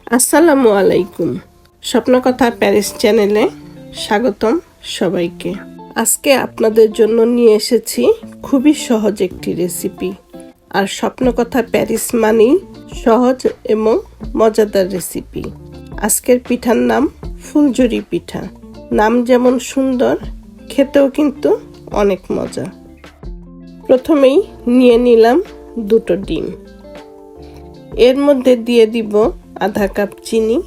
আসসালামু আলাইকুম। স্বপ্নকথা প্যারিস চ্যানেলে স্বাগতম সবাইকে। আজকে আপনাদের জন্য নিয়ে এসেছি খুবই সহজ একটি রেসিপি। আর স্বপ্নকথা প্যারিস মানেই সহজ এবং মজাদার রেসিপি। আজকের পিঠার নাম ফুলঝুরি পিঠা। নাম যেমন সুন্দর, খেতেও কিন্তু অনেক মজা। প্রথমেই নিয়ে নিলাম 2টো ডিম। এর মধ্যে দিয়ে দিব আধা কাপ চিনি।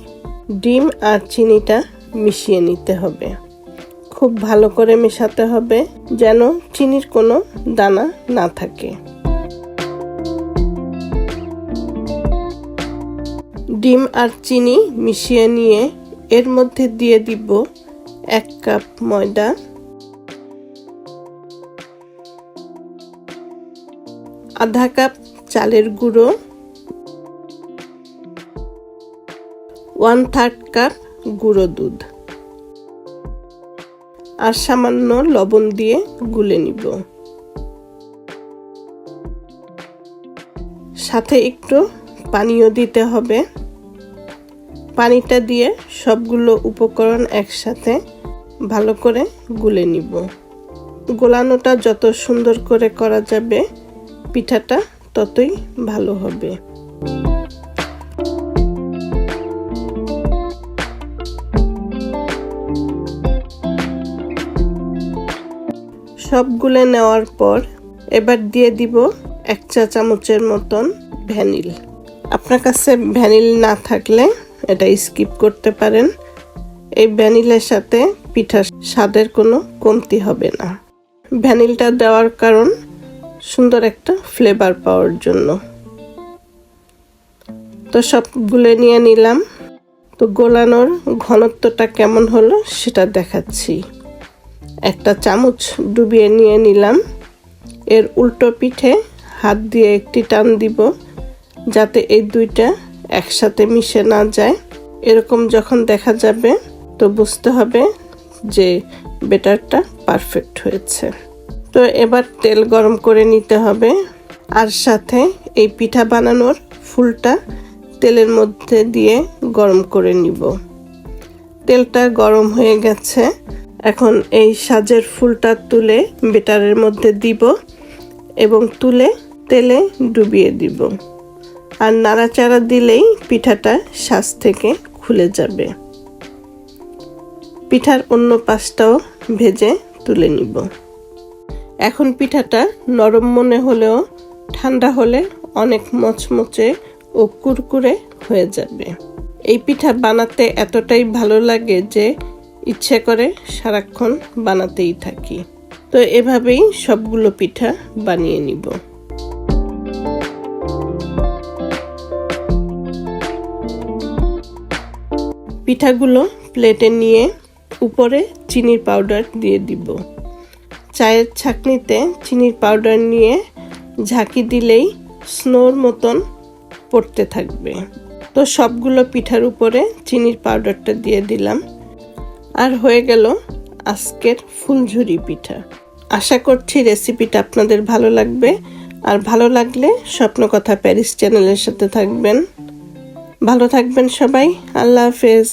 ডিম আর চিনিটা মিশিয়ে নিতে হবে। খুব ভালো করে মেশাতে হবে যেন চিনির কোনো দানা না থাকে। ডিম আর চিনি মিশিয়ে নিয়ে এর মধ্যে দিয়ে দিব 1 কাপ ময়দা, আধা কাপ চালের গুঁড়ো, 1/3 কাপ গুঁড়ো দুধ আর সামান্য লবণ দিয়ে গুলে নিব। সাথে একটু পানিও দিতে হবে। পানিটা দিয়ে সবগুলো উপকরণ একসাথে ভালো করে গুলে নিব। গোলানোটা যত সুন্দর করে করা যাবে পিঠাটা ততই ভালো হবে। সব গুলে নেওয়ার পর এবার দিয়ে দিব 1 চা চামচের মতন ভ্যানিল। আপনার কাছে ভ্যানিল না থাকলে এটা স্কিপ করতে পারেন। এই ভ্যানিলের সাথে পিঠার স্বাদের কোনো কমতি হবে না। ভ্যানিলটা দেওয়ার কারণ সুন্দর একটা ফ্লেভার পাওয়ার জন্য। তো সব গুলে নিয়ে নিলাম। তো গোলানোর ঘনত্বটা কেমন হলো সেটা দেখাচ্ছি। একটা চামচ ডুবিয়ে নিয়ে নিলাম। এর উল্টো পিঠে হাত দিয়ে একটি টান দিব যাতে এই দুইটা একসাথে মিশে না যায়। এরকম যখন দেখা যাবে তো বুঝতে হবে যে ব্যাটারটা পারফেক্ট হয়েছে। তো এবার তেল গরম করে নিতে হবে। আর সাথে এই পিঠা বানানোর ফুলটা তেলের মধ্যে দিয়ে গরম করে নিব। তেলটা গরম হয়ে গেছে। এখন এই সাজের ফুলটা তুলে ব্যাটারের মধ্যে দিব এবং তুলে তেলে ডুবিয়ে দিব। আর নাড়াচাড়া দিলেই পিঠাটা সাজ থেকে খুলে যাবে। পিঠার অন্য পাশটাও ভেজে তুলে নিব। এখন পিঠাটা নরম মনে হলেও ঠান্ডা হলে অনেক মচমচে ও কুরকুরে হয়ে যাবে। এই পিঠা বানাতে এতটাই ভালো লাগে যে ইচ্ছে করে সারাক্ষণ বানাতেই থাকি। তো এভাবেই সবগুলো পিঠা বানিয়ে নিব। পিঠাগুলো প্লেটে নিয়ে উপরে চিনির পাউডার দিয়ে দিব। চায়ের ছাঁকনিতে চিনির পাউডার নিয়ে ঝাঁকি দিলেই স্নোর মতন পড়তে থাকবে। তো সবগুলো পিঠার উপরে চিনির পাউডারটা দিয়ে দিলাম। আর হয়ে গেল আজকের ফুলঝুরি পিঠা। আশা করছি রেসিপিটা আপনাদের ভালো লাগবে। আর ভালো লাগলে স্বপ্নকথা প্যারিস চ্যানেলের সাথে থাকবেন। ভালো থাকবেন সবাই। আল্লাহ হাফেজ।